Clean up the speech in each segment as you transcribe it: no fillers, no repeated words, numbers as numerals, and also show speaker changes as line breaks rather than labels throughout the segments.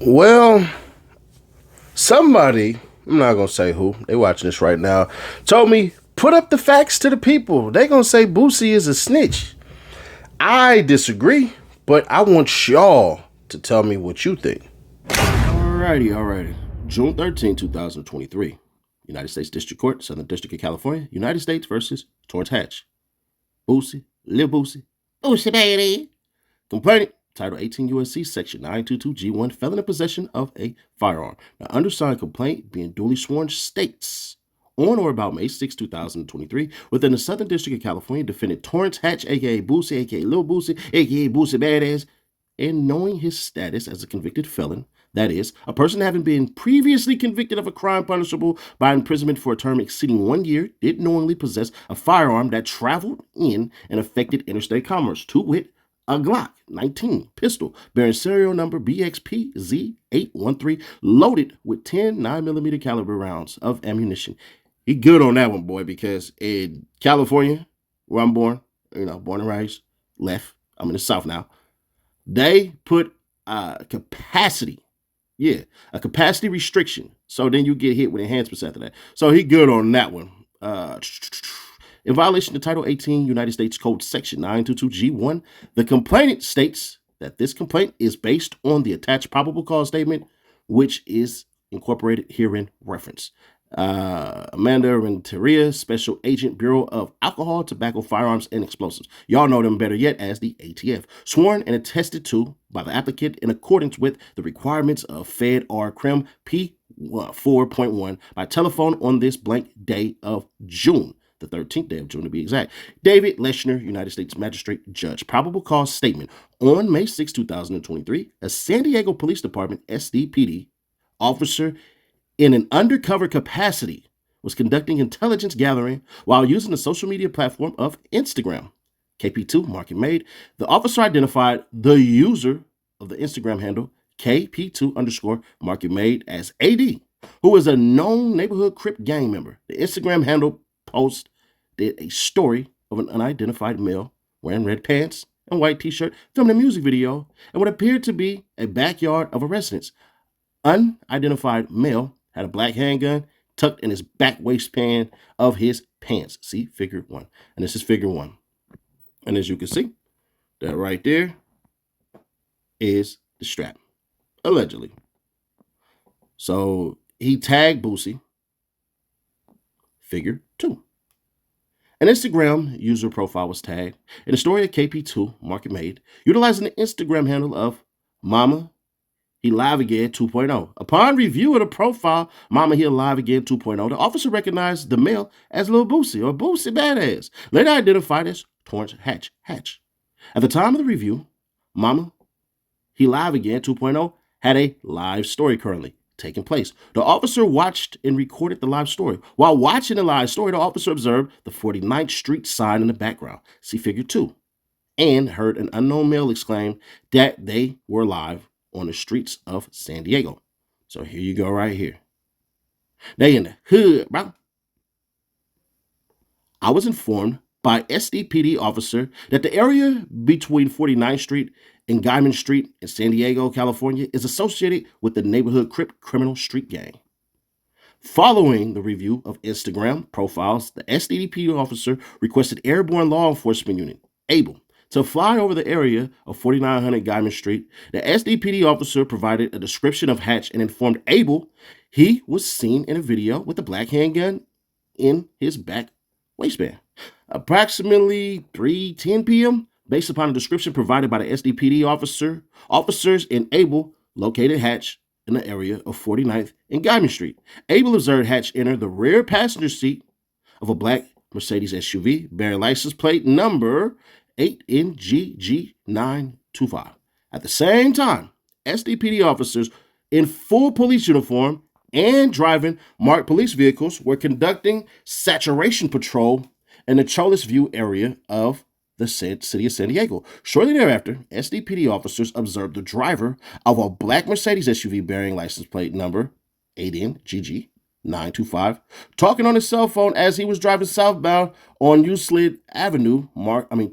Well, somebody, I'm not gonna say who, they watching this right now, told me put up the facts to the people. They gonna say Boosie is a snitch. I disagree, but I want y'all to tell me what you think. Alrighty. June 13, 2023. United States District Court, Southern District of California, United States versus Torrance Hatch. Boosie, Lil Boosie, Boosie baby. Complainant, Title 18 U.S.C. Section 922 G1, felon in possession of a firearm. Now, undersigned complaint being duly sworn states, on or about May 6, 2023, within the Southern District of California, defendant Torrance Hatch, a.k.a. Boosie, a.k.a. Lil Boosie, a.k.a. Boosie Badazz, and knowing his status as a convicted felon, that is, a person having been previously convicted of a crime punishable by imprisonment for a term exceeding 1 year, did knowingly possess a firearm that traveled in and affected interstate commerce, to wit, a Glock 19 pistol bearing serial number BXPZ813, loaded with 10 9mm caliber rounds of ammunition. He good on that one, boy, because in California, where I'm born, born and raised, left, I'm in the South now, they put a capacity restriction. So then you get hit with enhancements after that. So he good on that one. In violation of Title 18 United States Code Section 922 G1, the complainant states that this complaint is based on the attached probable cause statement, which is incorporated herein reference. Amanda Renteria, Special Agent, Bureau of Alcohol, Tobacco, Firearms, and Explosives. Y'all know them better yet as the ATF. Sworn and attested to by the applicant in accordance with the requirements of Fed R. Crim P 4.1 by telephone on this blank day of June. The 13th day of June to be exact. David Leshner, United States Magistrate Judge. Probable cause statement. On May 6, 2023, a San Diego Police Department SDPD officer in an undercover capacity was conducting intelligence gathering while using the social media platform of Instagram. KP2, market made. The officer identified the user of the Instagram handle KP2 underscore market made as AD, who is a known neighborhood Crip gang member. The Instagram handle post did a story of an unidentified male wearing red pants and white t-shirt filming a music video and what appeared to be a backyard of a residence. Unidentified male had a black handgun tucked in his back waistband of his pants. See, figure 1. And this is figure 1. And as you can see, that right there is the strap, allegedly. So he tagged Boosie, figure 2. An Instagram user profile was tagged in the story of KP2, market made, utilizing the Instagram handle of Mama He Live Again 2.0. Upon review of the profile, Mama He Live Again 2.0, the officer recognized the male as Lil Boosie, or Boosie Badazz, later identified as Torrance Hatch. At the time of the review, Mama He Live Again 2.0 had a live story currently taking place. The officer watched and recorded the live story. While watching the live story, the officer observed the 49th Street sign in the background, see figure 2, and heard an unknown male exclaim that they were live on the streets of San Diego. So here you go right here. They in the hood, bro. I was informed by SDPD officer that the area between 49th Street and Guyman Street in San Diego, California, is associated with the neighborhood Crip criminal street gang. Following the review of Instagram profiles, the SDPD officer requested Airborne Law Enforcement Unit, ABLE, to fly over the area of 4900 Guyman Street. The SDPD officer provided a description of Hatch and informed ABLE he was seen in a video with a black handgun in his back waistband. Approximately 3:10 p.m., based upon a description provided by the SDPD officer, officers in ABLE located Hatch in the area of 49th and Guyman Street. ABLE observed Hatch enter the rear passenger seat of a black Mercedes SUV bearing license plate number 8NGG925. At the same time, SDPD officers in full police uniform and driving marked police vehicles were conducting saturation patrol in the Cholas View area of the city of San Diego. Shortly thereafter, SDPD officers observed the driver of a black Mercedes SUV bearing license plate number 8NGG 925, talking on his cell phone as he was driving southbound on Euclid Avenue,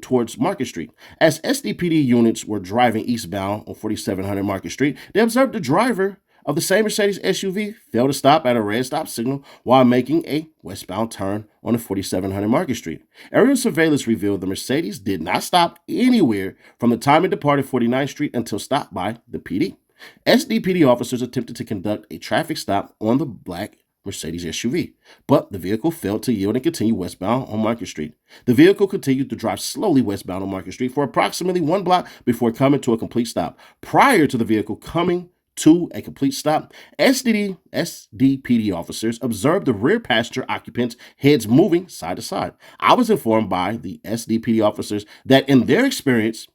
towards Market Street. As SDPD units were driving eastbound on 4700 Market Street, they observed the driver of the same Mercedes SUV failed to stop at a red stop signal while making a westbound turn on the 4700 Market Street. Aerial surveillance revealed the Mercedes did not stop anywhere from the time it departed 49th Street until stopped by the PD. SDPD officers attempted to conduct a traffic stop on the black Mercedes SUV, but the vehicle failed to yield and continue westbound on Market Street. The vehicle continued to drive slowly westbound on Market Street for approximately 1 block before coming to a complete stop. Prior to the vehicle coming to a complete stop, SDPD officers observed the rear passenger occupants' heads moving side to side. I was informed by the SDPD officers that in their experience,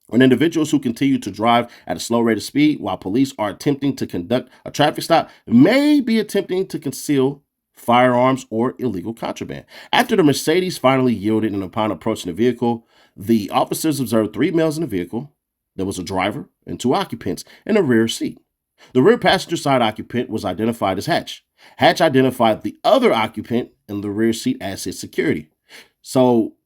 when individuals who continue to drive at a slow rate of speed while police are attempting to conduct a traffic stop may be attempting to conceal firearms or illegal contraband. After the Mercedes finally yielded and upon approaching the vehicle, the officers observed 3 males in the vehicle. There was a driver and 2 occupants in the rear seat. The rear passenger side occupant was identified as Hatch. Hatch identified the other occupant in the rear seat as his security. So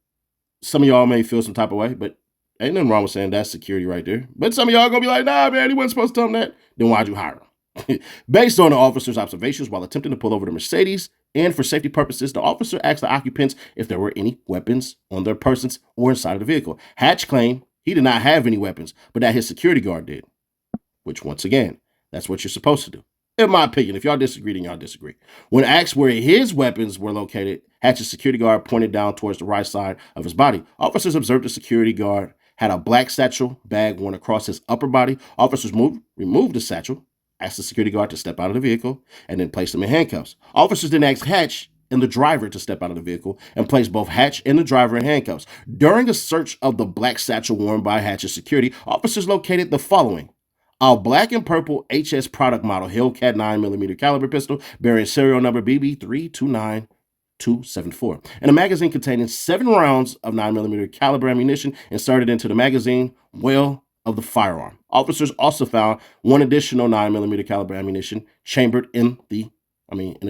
some of y'all may feel some type of way, but ain't nothing wrong with saying that's security right there. But some of y'all gonna be like, nah, man, he wasn't supposed to tell him that. Then why'd you hire him? Based on the officer's observations while attempting to pull over the Mercedes, and for safety purposes, the officer asked the occupants if there were any weapons on their persons or inside of the vehicle. Hatch claimed he did not have any weapons, but that his security guard did. Which, once again, that's what you're supposed to do. In my opinion, if y'all disagree, then y'all disagree. When asked where his weapons were located, Hatch's security guard pointed down towards the right side of his body. Officers observed the security guard had a black satchel bag worn across his upper body. Officers removed the satchel, asked the security guard to step out of the vehicle, and then placed him in handcuffs. Officers then asked Hatch and the driver to step out of the vehicle and place both Hatch and the driver in handcuffs. During a search of the black satchel worn by Hatch's security, officers located the following: a black and purple HS product model Hellcat 9mm caliber pistol bearing serial number BB329274, and a magazine containing 7 rounds of 9mm caliber ammunition inserted into the magazine well of the firearm. Officers also found 1 additional 9mm caliber ammunition chambered in the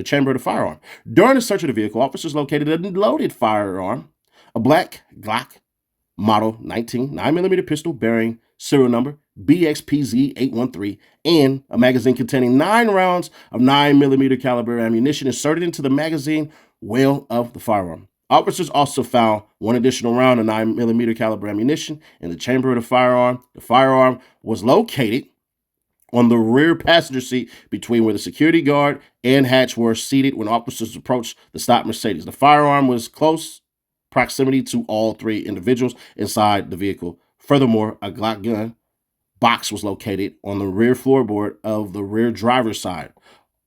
chamber of the firearm. During the search of the vehicle, officers located a loaded firearm, a black Glock Model 19 9mm pistol bearing serial number BXPZ813, and a magazine containing 9 rounds of 9mm caliber ammunition inserted into the magazine well of the firearm. Officers also found 1 additional round of 9mm caliber ammunition in the chamber of the firearm. The firearm was located on the rear passenger seat between where the security guard and Hatch were seated when officers approached the stopped Mercedes. The firearm was close proximity to all 3 individuals inside the vehicle. Furthermore, a Glock gun box was located on the rear floorboard of the rear driver's side.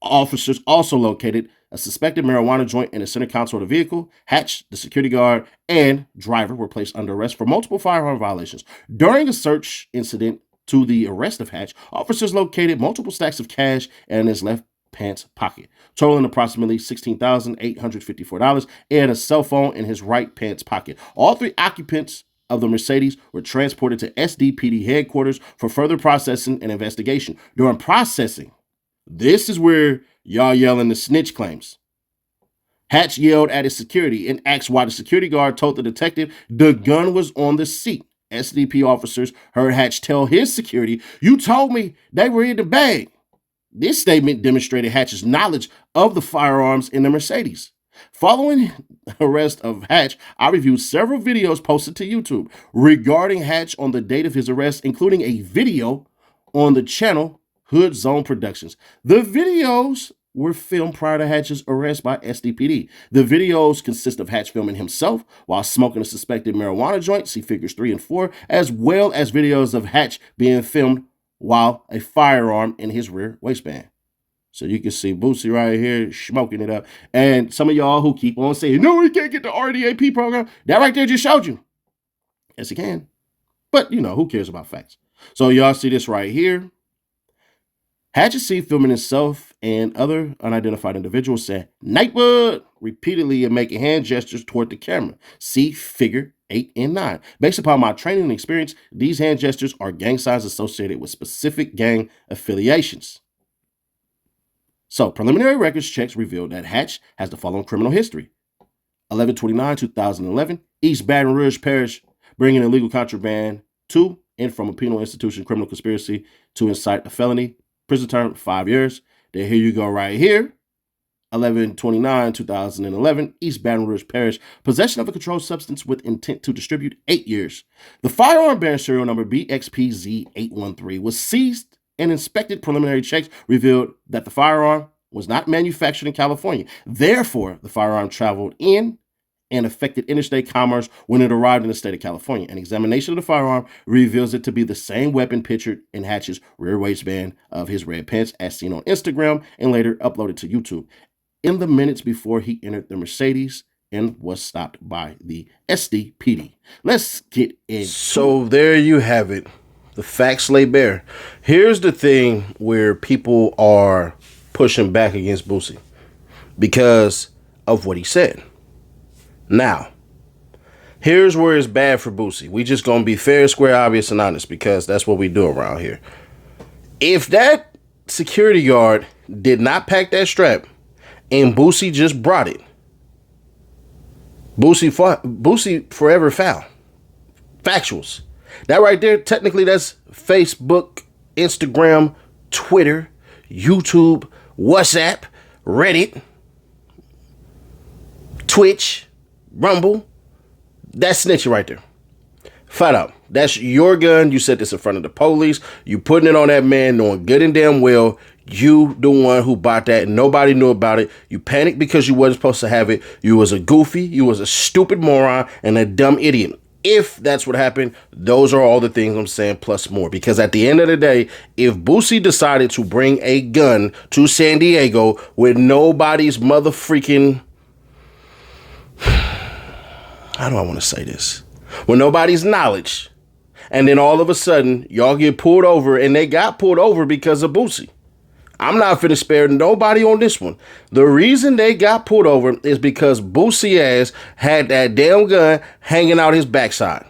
Officers also located a suspected marijuana joint in the center console of the vehicle. Hatch, the security guard, and driver were placed under arrest for multiple firearm violations. During a search incident to the arrest of Hatch, officers located multiple stacks of cash in his left pants pocket, totaling approximately $16,854, and a cell phone in his right pants pocket. All 3 occupants of the Mercedes were transported to SDPD headquarters for further processing and investigation. During processing, this is where y'all yelling the snitch claims. Hatch yelled at his security and asked why the security guard told the detective the gun was on the seat. SDP officers heard Hatch tell his security, "You told me they were in the bag." This statement demonstrated Hatch's knowledge of the firearms in the Mercedes. Following the arrest of Hatch, I reviewed several videos posted to YouTube regarding Hatch on the date of his arrest, including a video on the channel Hood Zone Productions. The videos were filmed prior to Hatch's arrest by SDPD. The videos consist of Hatch filming himself while smoking a suspected marijuana joint, see figures 3 and 4, as well as videos of Hatch being filmed while a firearm in his rear waistband. So you can see Boosie right here smoking it up. And some of y'all who keep on saying, no, he can't get the RDAP program, that right there just showed you. Yes, he can. But, who cares about facts? So y'all see this right here. Hatch is seen filming himself and other unidentified individuals saying, "Nightwood," repeatedly and making hand gestures toward the camera. See figure 8 and 9. Based upon my training and experience, these hand gestures are gang signs associated with specific gang affiliations. So, preliminary records checks revealed that Hatch has the following criminal history. 11/29/2011, East Baton Rouge Parish, bringing illegal contraband to and from a penal institution, criminal conspiracy to incite a felony, prison term 5 years. Then here you go right here. 11/29/2011, East Baton Rouge Parish, possession of a controlled substance with intent to distribute 8 years. The firearm bearing serial number BXPZ813 was seized and inspected. Preliminary checks revealed that the firearm was not manufactured in California. Therefore, the firearm traveled in and affected interstate commerce when it arrived in the state of California. An examination of the firearm reveals it to be the same weapon pictured in Hatch's rear waistband of his red pants as seen on Instagram and later uploaded to YouTube. In the minutes before he entered the Mercedes and was stopped by the SDPD. Let's get in.
So there you have it. The facts lay bare. Here's the thing where people are pushing back against Boosie because of what he said. Now, here's where it's bad for Boosie. We just gonna be fair, square, obvious, and honest because that's what we do around here. If that security guard did not pack that strap and Boosie just brought it, Boosie forever foul. Factuals. That right there, technically that's Facebook, Instagram, Twitter, YouTube, WhatsApp, Reddit, Twitch, Rumble. That's snitching right there. Flat out. That's your gun. You set this in front of the police. You putting it on that man knowing good and damn well you the one who bought that and nobody knew about it. You panicked because you wasn't supposed to have it. You was a goofy, you was a stupid moron and a dumb idiot. If that's what happened, those are all the things I'm saying plus more. Because at the end of the day, if Boosie decided to bring a gun to San Diego with nobody's motherfreaking... How do I want to say this? With nobody's knowledge. And then all of a sudden, y'all get pulled over and they got pulled over because of Boosie. I'm not finna spare nobody on this one. The reason they got pulled over is because Boosie ass had that damn gun hanging out his backside.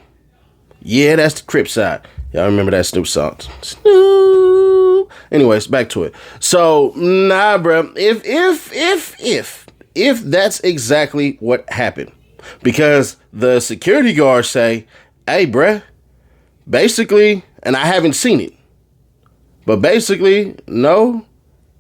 Yeah, that's the Crip side. Y'all remember that Snoop song? Snoop. Anyways, back to it. So, nah, bro. If that's exactly what happened, because the security guards say, hey, bruh, basically, and I haven't seen it, but basically, no,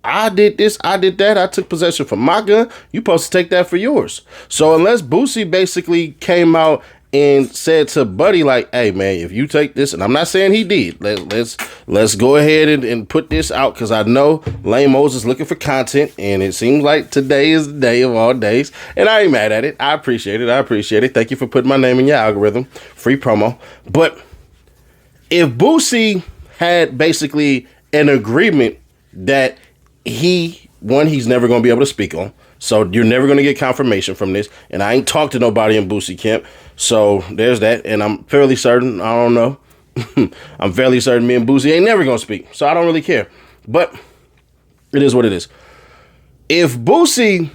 I did this, I did that, I took possession for my gun, you supposed to take that for yours. So unless Boosie basically came out and said to Buddy, like, hey, man, if you take this, and I'm not saying he did, let's go ahead and put this out, because I know Lame Moses is looking for content, and it seems like today is the day of all days, and I ain't mad at it. I appreciate it. Thank you for putting my name in your algorithm. Free promo. But if Boosie had basically an agreement that he's never going to be able to speak on, so you're never going to get confirmation from this, and I ain't talked to nobody in Boosie camp, so there's that, and I'm fairly certain, I don't know, I'm fairly certain me and Boosie ain't never going to speak, so I don't really care, but it is what it is. If Boosie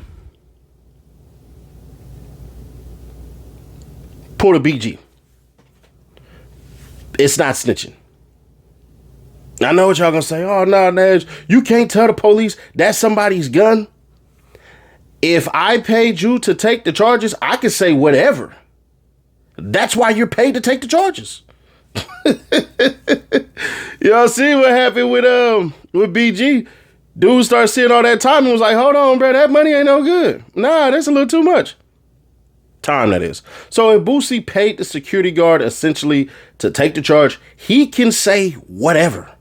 pulled a BG, it's not snitching. I know what y'all gonna say. Oh, no, Nash, you can't tell the police that's somebody's gun. If I paid you to take the charges, I could say whatever. That's why you're paid to take the charges. Y'all see what happened with BG? Dude started seeing all that time and was like, hold on, bro, that money ain't no good. Nah, that's a little too much. Time, that is. So if Boosie paid the security guard essentially to take the charge, he can say whatever.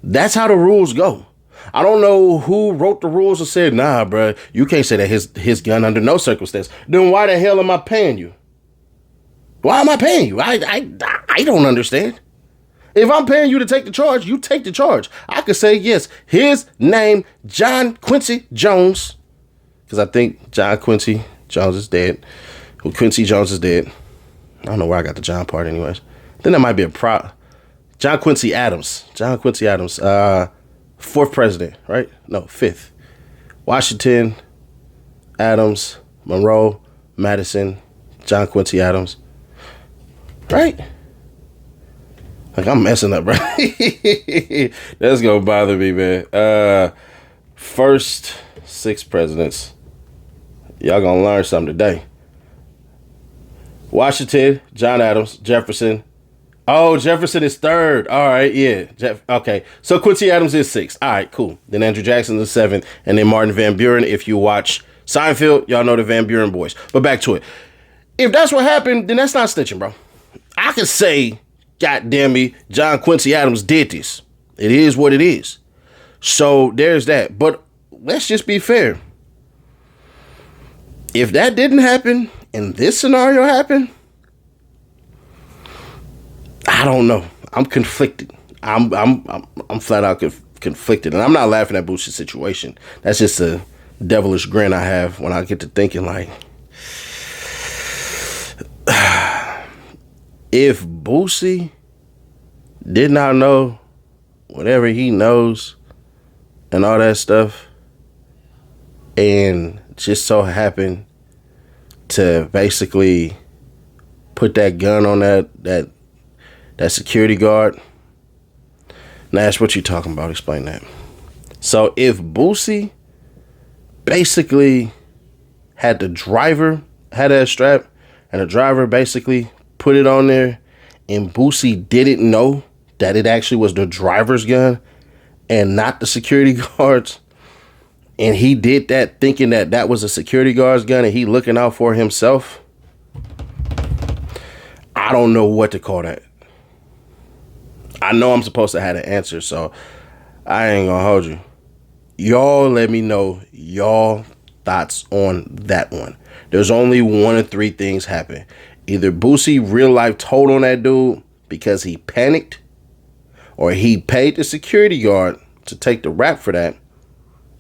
That's how the rules go. I don't know who wrote the rules and said, nah, bro, you can't say that his gun under no circumstance. Then why the hell am I paying you? Why am I paying you? I don't understand. If I'm paying you to take the charge, you take the charge. I could say, yes, his name, John Quincy Jones, because I think John Quincy Jones is dead. Well, Quincy Jones is dead. I don't know where I got the John part anyways. Then that might be a prop. John Quincy Adams. Fourth president, right? No, fifth. Washington, Adams, Monroe, Madison, John Quincy Adams. Right? Like, I'm messing up, right? That's gonna bother me, man. first 6 presidents. Y'all gonna learn something today. Washington, John Adams, Jefferson. Oh, Jefferson is 3rd. All right, yeah. Okay, so Quincy Adams is 6th. All right, cool. Then Andrew Jackson is 7th, and then Martin Van Buren. If you watch Seinfeld, y'all know the Van Buren boys. But back to it. If that's what happened, then that's not snitching, bro. I could say, God damn me, John Quincy Adams did this. It is what it is. So there's that. But let's just be fair. If that didn't happen and this scenario happened, I don't know. I'm conflicted. I'm flat out conflicted, and I'm not laughing at Boosie's situation. That's just a devilish grin I have when I get to thinking like, if Boosie did not know whatever he knows and all that stuff, and just so happened to basically put that gun on that security guard. Nash, what you talking about? Explain that. So if Boosie basically had the driver, had that strap, and the driver basically put it on there, and Boosie didn't know that it actually was the driver's gun and not the security guard's, and he did that thinking that that was a security guard's gun and he looking out for himself, I don't know what to call that. I know I'm supposed to have an answer, so I ain't gonna hold you. Y'all let me know y'all thoughts on that one. There's only 1 of 3 things happen. Either Boosie real life told on that dude because he panicked, or he paid the security guard to take the rap for that,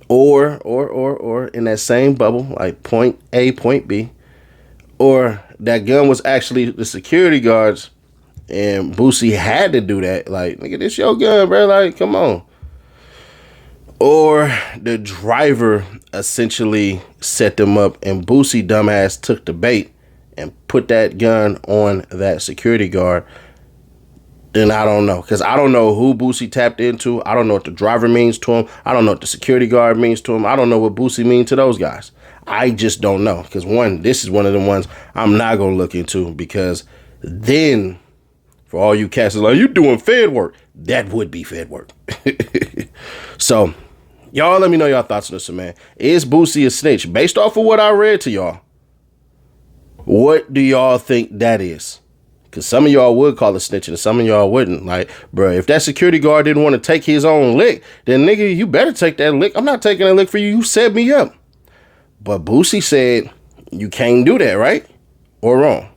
or in that same bubble, like point A, point B, or that gun was actually the security guard's, and Boosie had to do that. Like, nigga, this your gun, bro. Like, come on. Or the driver essentially set them up, and Boosie dumbass took the bait and put that gun on that security guard. Then I don't know, because I don't know who Boosie tapped into. I don't know what the driver means to him. I don't know what the security guard means to him. I don't know what Boosie means to those guys. I just don't know, because this is one of the ones I'm not going to look into, because then for all you cats like, you doing Fed work, that would be Fed work. So y'all let me know y'all thoughts on this, man. Is Boosie a snitch? Based off of what I read to y'all, what do y'all think that is? Because some of y'all would call it snitching and some of y'all wouldn't. Like, bro, if that security guard didn't want to take his own lick, then nigga, you better take that lick. I'm not taking that lick for you. You set me up. But Boosie said you can't do that, right? Or wrong?